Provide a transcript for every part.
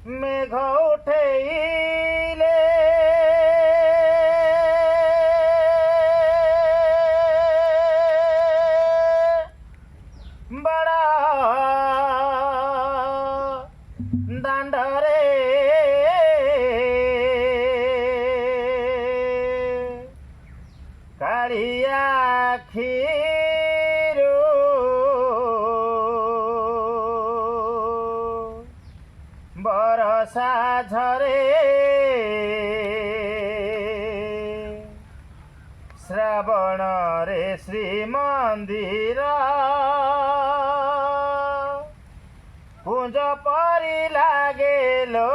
मेघ उठेइले बड़ा दांडरे कालिया खीरू बरसा झरे श्रावण रे श्रीमंदिर कुंज परी लागेलो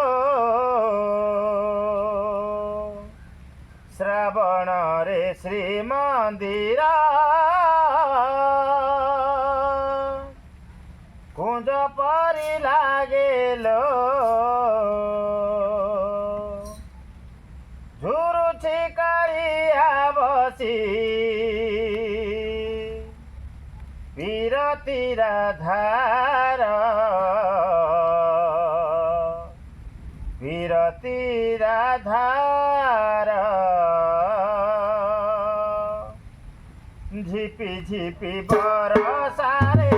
श्रावण रे श्रीमंदिर कुंज परी लागेलो झुरुछि कालिया बसी विरतिर धार विरतिर धार झिपी झिपी बरसारे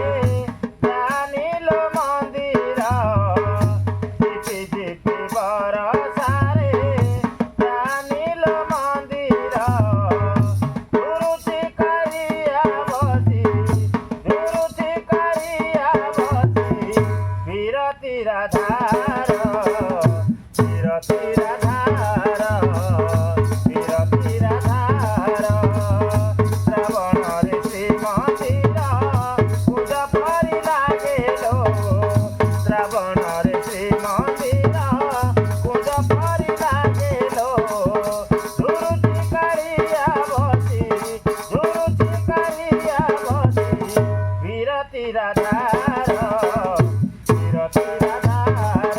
जानिलो मंदिर झिपी झिपी बरसारे जानिलो मंदिर झुरुछि कालिया बसी झुरुछि कालिया बसी विरतिर धार विरतिर धार विरतिर धार श्रावण रे श्रीमंदिर कुंज परी लागेलो श्रावण रे श्रीमंदिर कुंज परी लागेलो झुरुछि कालिया बसी झुरुछि कालिया बसी विरतिर धार विरतिर धार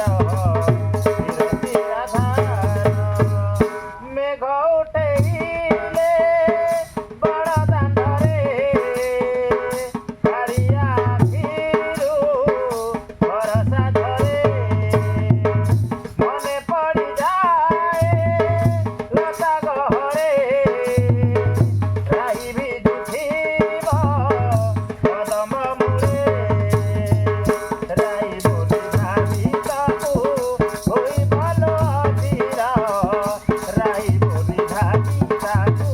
विरतिर धार मेघ उठेइले बड़ दांडरे कालिया खीरू बरसा झरे मने पड़ी जाए लता गहरे राही भिजुथिब कदम मुरे राही बोली भाभी ताकू होई भलो अधीर राही बोली भाभी ताकू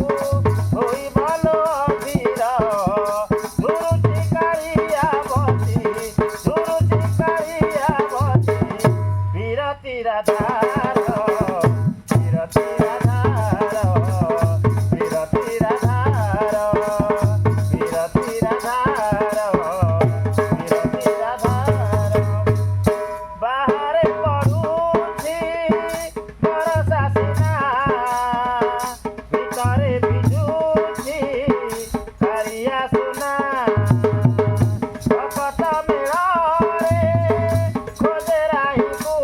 होई भलो अधीर झुरुछि कालिया बसी झुरुछि कालिया बसी विरतिर धार विरतिर धार विरतिर धार विरतिर धार विरतिर धार बाहरे पड़ुछि बरसा सिना भितरे भिजुछि कालिया सुना भकत मेଳରେ खोजे राहीକୁ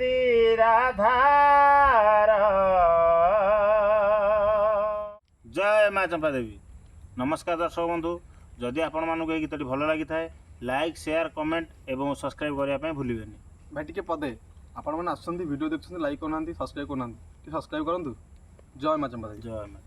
ଅତି ରାଧାର। ଜୟ ମା ଚମ୍ପା ଦେବୀ। ନମସ୍କାର ଦର୍ଶକ ବନ୍ଧୁ, ଯଦି ଆପଣମାନଙ୍କୁ ଏହି ଗୀତଟି ଭଲ ଲାଗିଥାଏ ଲାଇକ୍ ସେୟାର କମେଣ୍ଟ ଏବଂ ସବସ୍କ୍ରାଇବ୍ କରିବା ପାଇଁ ଭୁଲିବେନି। ଭାଇ ଟିକେ ପଦେ ଆପଣମାନେ ଆସୁଛନ୍ତି ଭିଡ଼ିଓ ଦେଖୁଛନ୍ତି ଲାଇକ୍ କରୁନାହାନ୍ତି ସବସ୍କ୍ରାଇବ୍ କରୁନାହାନ୍ତି ଟିକେ ସବସ୍କ୍ରାଇବ୍ କରନ୍ତୁ। ଜୟ ମା ଚମ୍ପା ଦେବୀ। ଜୟ ମା।